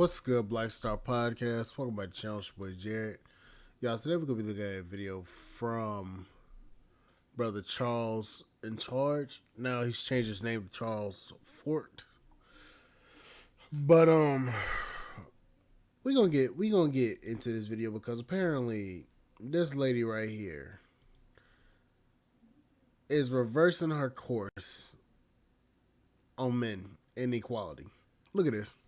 What's good, Black Star Podcast? Welcome back to the channel. It's your boy Jared. Y'all, today we're going to be looking at a video from Brother Charles in Charge. Now he's changed his name to Charles Fort. But we gonna get into this video because apparently this lady right here is reversing her course on men and equality. Look at this.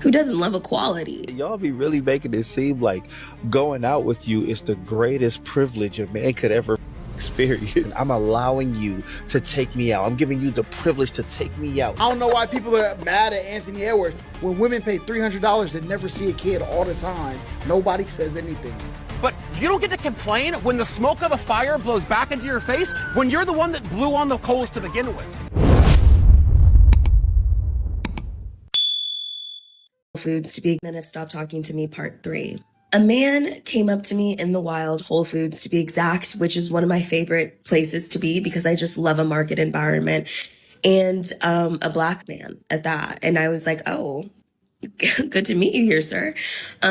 Who doesn't love equality? Y'all be really making it seem like going out with you is the greatest privilege a man could ever experience. I'm allowing you to take me out. I'm giving you the privilege to take me out. I don't know why people are mad at Anthony Edwards. When women pay $300 to never see a kid all the time, nobody says anything. But you don't get to complain when the smoke of a fire blows back into your face when you're the one that blew on the coals to begin with. Foods to be Men Have Stopped Talking to Me Part 3. A man came up to me in the wild, Whole Foods to be exact, which is one of my favorite places to be because I just love a market environment, and a black man at that. And I was like, oh, good to meet you here, sir.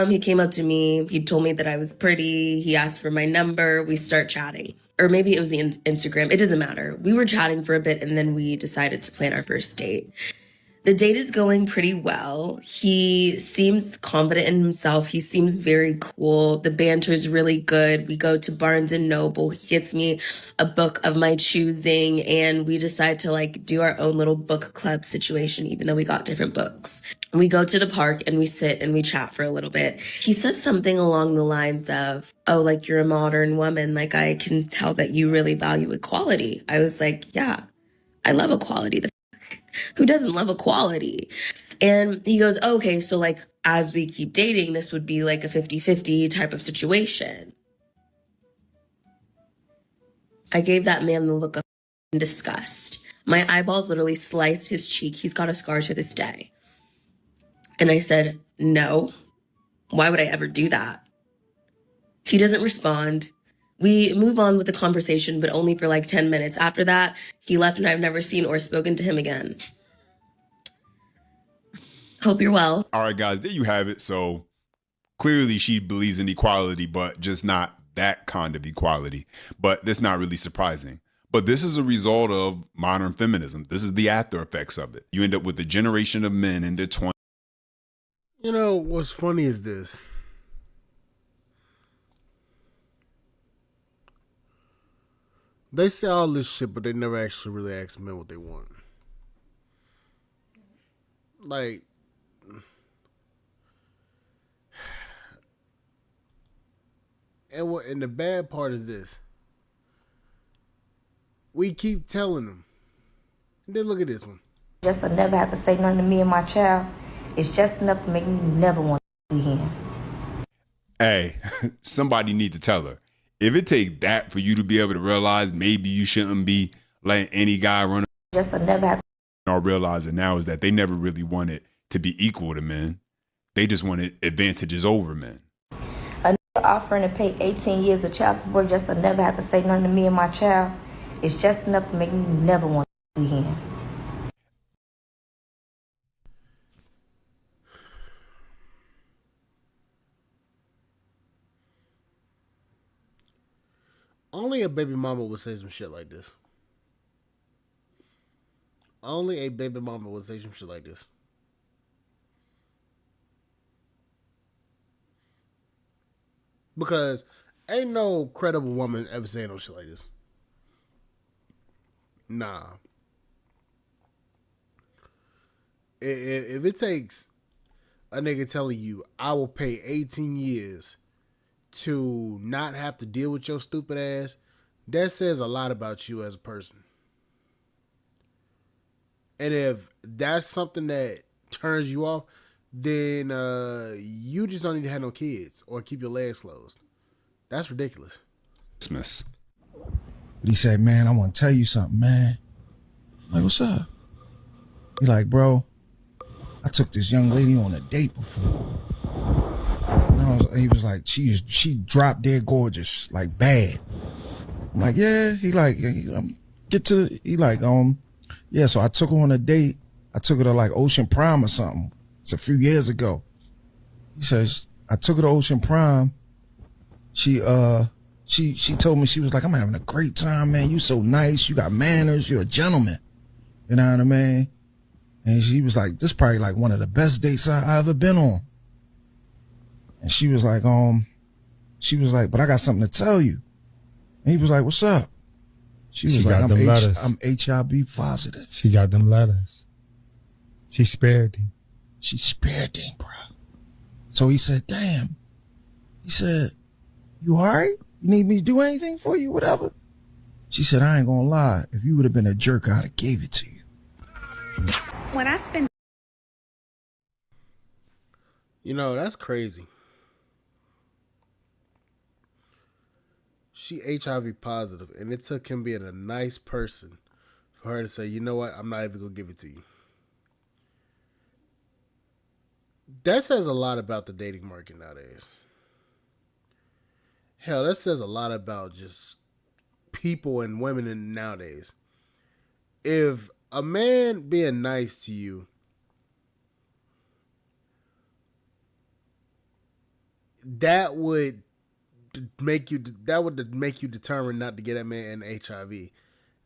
He came up to me. He told me that I was pretty. He asked for my number. We start chatting. Or maybe it was the Instagram. It doesn't matter. We were chatting for a bit, and then we decided to plan our first date. The date is going pretty well. He seems confident in himself. He seems very cool. The banter is really good. We go to Barnes and Noble. He gets me a book of my choosing, and we decide to do our own little book club situation, even though we got different books. We go to the park and we sit and we chat for a little bit. He says something along the lines of, oh, you're a modern woman. I can tell that you really value equality. I was like, yeah, I love equality. Who doesn't love equality? And he goes, oh, okay, so as we keep dating, this would be a 50-50 type of situation. I gave that man the look of disgust. My eyeballs literally sliced his cheek. He's got a scar to this day. And I said, no, why would I ever do that? He doesn't respond. We move on with the conversation, but only for 10 minutes. After that, he left and I've never seen or spoken to him again. Hope you're well. All right, guys, there you have it. So clearly she believes in equality, but just not that kind of equality. But that's not really surprising. But this is a result of modern feminism. This is the after effects of it. You end up with a generation of men in their 20s. You know, what's funny is this. They say all this shit, but they never actually really ask men what they want. And the bad part is this. We keep telling them. And then look at this one. Just to never have to say nothing to me and my child. It's just enough to make me never want to be here. Hey, somebody need to tell her. If it takes that for you to be able to realize maybe you shouldn't be letting any guy run, just to never have or realize it now is that they never really wanted to be equal to men. They just wanted advantages over men. A nigga offering to pay 18 years of child support just to never have to say nothing to me and my child. It's just enough to make me never want to be here. Only a baby mama would say some shit like this. Only a baby mama would say some shit like this. Because ain't no credible woman ever saying no shit like this. Nah. If it takes a nigga telling you, I will pay 18 years to not have to deal with your stupid ass, that says a lot about you as a person. And if that's something that turns you off, then you just don't need to have no kids or keep your legs closed. That's ridiculous. Christmas. He said, man, I want to tell you something, man. I'm like, what's up? He like, bro, I took this young lady on a date before. He was like, she dropped dead gorgeous, bad. I'm like, yeah. He like, yeah, so I took her on a date. I took her to like Ocean Prime or something. It's a few years ago. He says, I took her to Ocean Prime. She told me, she was like, I'm having a great time, man. You so nice. You got manners. You're a gentleman. You know what I mean? And she was like, this is probably like one of the best dates I ever been on. And she was like, but I got something to tell you. And he was like, what's up? She was like, I'm HIV positive. She got them letters. She spared him. She spared him, bro. So he said, damn. He said, you all right? You need me to do anything for you? Whatever. She said, I ain't gonna lie. If you would have been a jerk, I'd have gave it to you. When I spend... You know, that's crazy. She HIV positive, and it took him being a nice person for her to say, you know what, I'm not even going to give it to you. That says a lot about the dating market nowadays. Hell, that says a lot about just people and women in nowadays. If a man being nice to you, that would make you determine not to get that man HIV.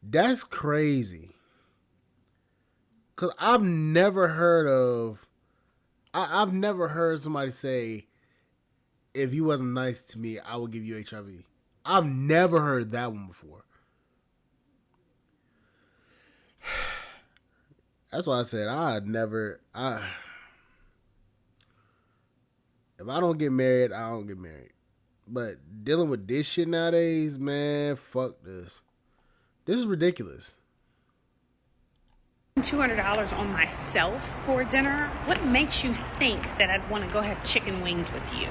That's crazy. Cause I've never heard somebody say, if you wasn't nice to me, I would give you HIV. I've never heard that one before. That's why I said if I don't get married, I don't get married. But dealing with this shit nowadays, man, fuck this. This is ridiculous. $200 on myself for dinner. What makes you think that I'd want to go have chicken wings with you?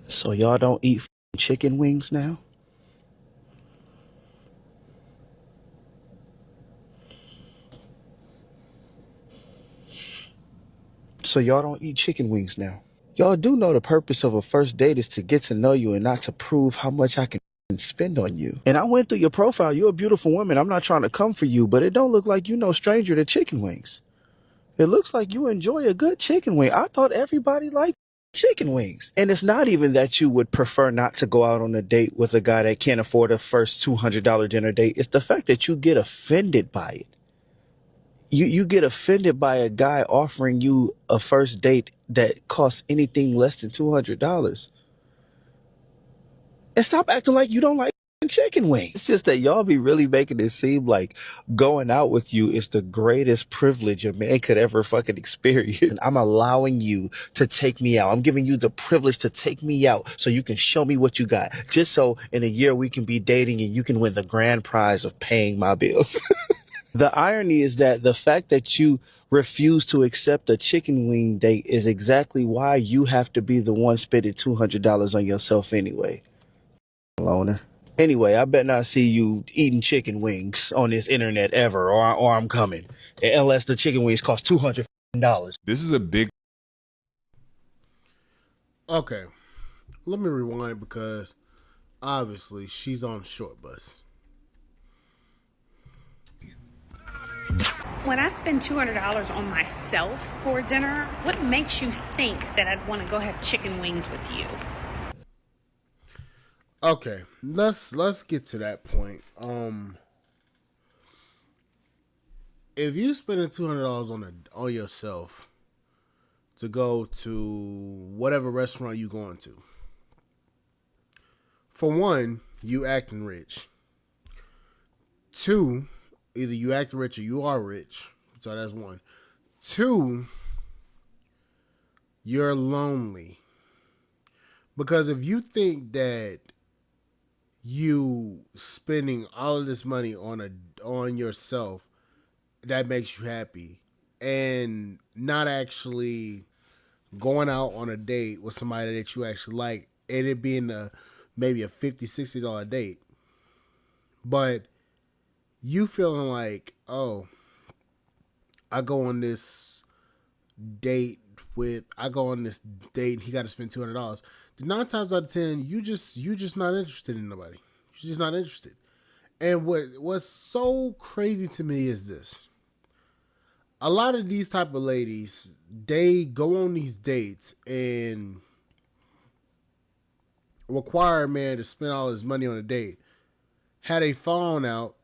So y'all don't eat chicken wings now? So y'all don't eat chicken wings now? Y'all do know the purpose of a first date is to get to know you and not to prove how much I can spend on you. And I went through your profile. You're a beautiful woman. I'm not trying to come for you, but it don't look like you no stranger to chicken wings. It looks like you enjoy a good chicken wing. I thought everybody liked chicken wings. And it's not even that you would prefer not to go out on a date with a guy that can't afford a first $200 dinner date. It's the fact that you get offended by it. You get offended by a guy offering you a first date that costs anything less than $200. And stop acting like you don't like chicken wings. It's just that y'all be really making it seem like going out with you is the greatest privilege a man could ever fucking experience. And I'm allowing you to take me out. I'm giving you the privilege to take me out so you can show me what you got. Just so in a year we can be dating and you can win the grand prize of paying my bills. The irony is that the fact that you refuse to accept a chicken wing date is exactly why you have to be the one spending $200 on yourself anyway. Loner. Anyway, I bet not see you eating chicken wings on this internet ever, or I'm coming. Unless the chicken wings cost $200. This is a big... Okay. Let me rewind because obviously she's on short bus. When I spend $200 on myself for dinner, what makes you think that I'd want to go have chicken wings with you? Okay, let's get to that point. If you spending $200 on yourself to go to whatever restaurant you going to, for one, you acting rich. Two, either you act rich or you are rich. So that's one. Two, you're lonely. Because if you think that you spending all of this money on yourself, that makes you happy, and not actually going out on a date with somebody that you actually like, and it being maybe a $50, $60 date, but you feeling like, oh, I go on this date, he got to spend $200. The 9 times out of 10, you just not interested in nobody. You're just not interested. And what's so crazy to me is this. a lot of these type of ladies, they go on these dates and require a man to spend all his money on a date. Had a phone out,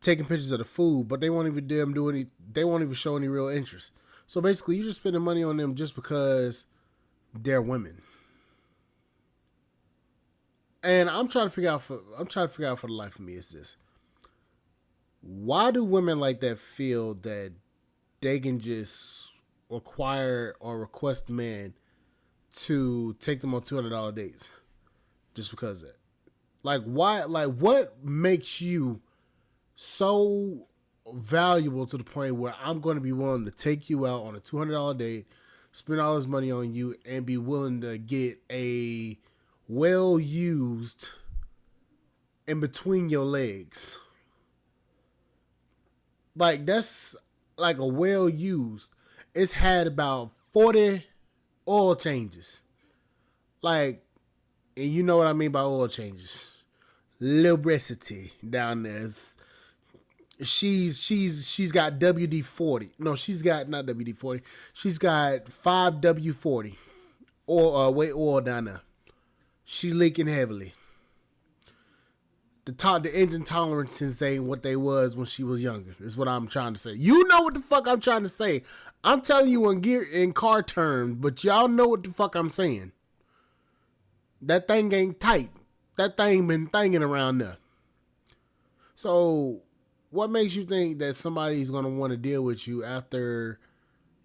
taking pictures of the food, but they won't even they won't even show any real interest. So basically, you just spending money on them just because they're women. And I'm trying to figure out for the life of me is this: why do women like that feel that they can just require or request men to take them on $200 dates just because of that? Like, why? Like, what makes you so valuable to the point where I'm going to be willing to take you out on a $200 date, spend all this money on you, and be willing to get a well used in between your legs? Like, that's like a well used. It's had about 40 oil changes. Like, and you know what I mean by oil changes. Lubricity down there. She's got WD-40. No, she's got not WD-40. She's got 5W40 or weight oil down there. She leaking heavily. The engine tolerances ain't what they was when she was younger. Is what I'm trying to say. You know what the fuck I'm trying to say. I'm telling you in car terms, but y'all know what the fuck I'm saying. That thing ain't tight. That thing been thinging around there. So, what makes you think that somebody's gonna want to deal with you after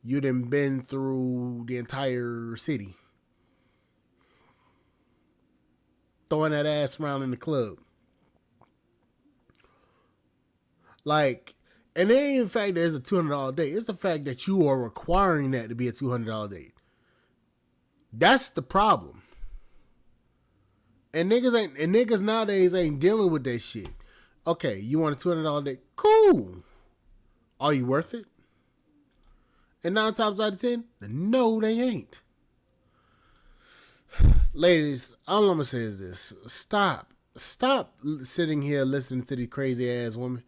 you done been through the entire city, throwing that ass around in the club? Like, and it ain't the fact that it's a $200 date. It's the fact that you are requiring that to be a $200 date. That's the problem. And niggas nowadays ain't dealing with that shit. Okay, you want a $200 date? Cool. Are you worth it? And 9 times out of 10, no, they ain't. Ladies, all I'm gonna say is this: stop sitting here listening to these crazy ass women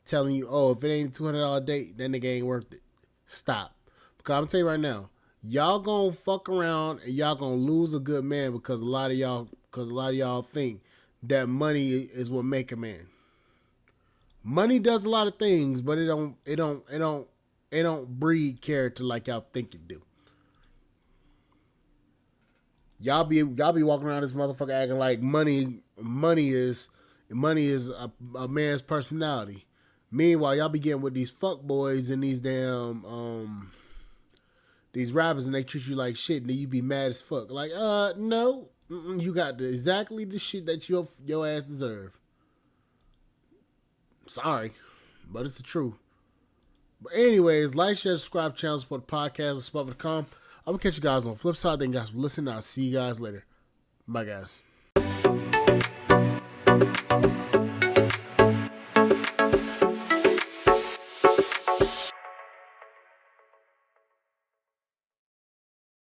telling you, oh, if it ain't a $200 date, that nigga ain't worth it. Stop. Because I'm telling you right now, y'all gonna fuck around and y'all gonna lose a good man because a lot of y'all think that money is what make a man. Money does a lot of things, but it don't breed character like y'all think it do. Y'all be walking around this motherfucker acting like money is a man's personality. Meanwhile, y'all be getting with these fuck boys and these damn these rappers, and they treat you like shit, and then you be mad as fuck. Like, no, you got exactly the shit that your ass deserve. Sorry, but it's the truth. But anyways, like, share, subscribe, channel, support the podcast, and spot.com. I'm gonna catch you guys on the flip side. Thank you guys for listening. I'll see you guys later. Bye, guys.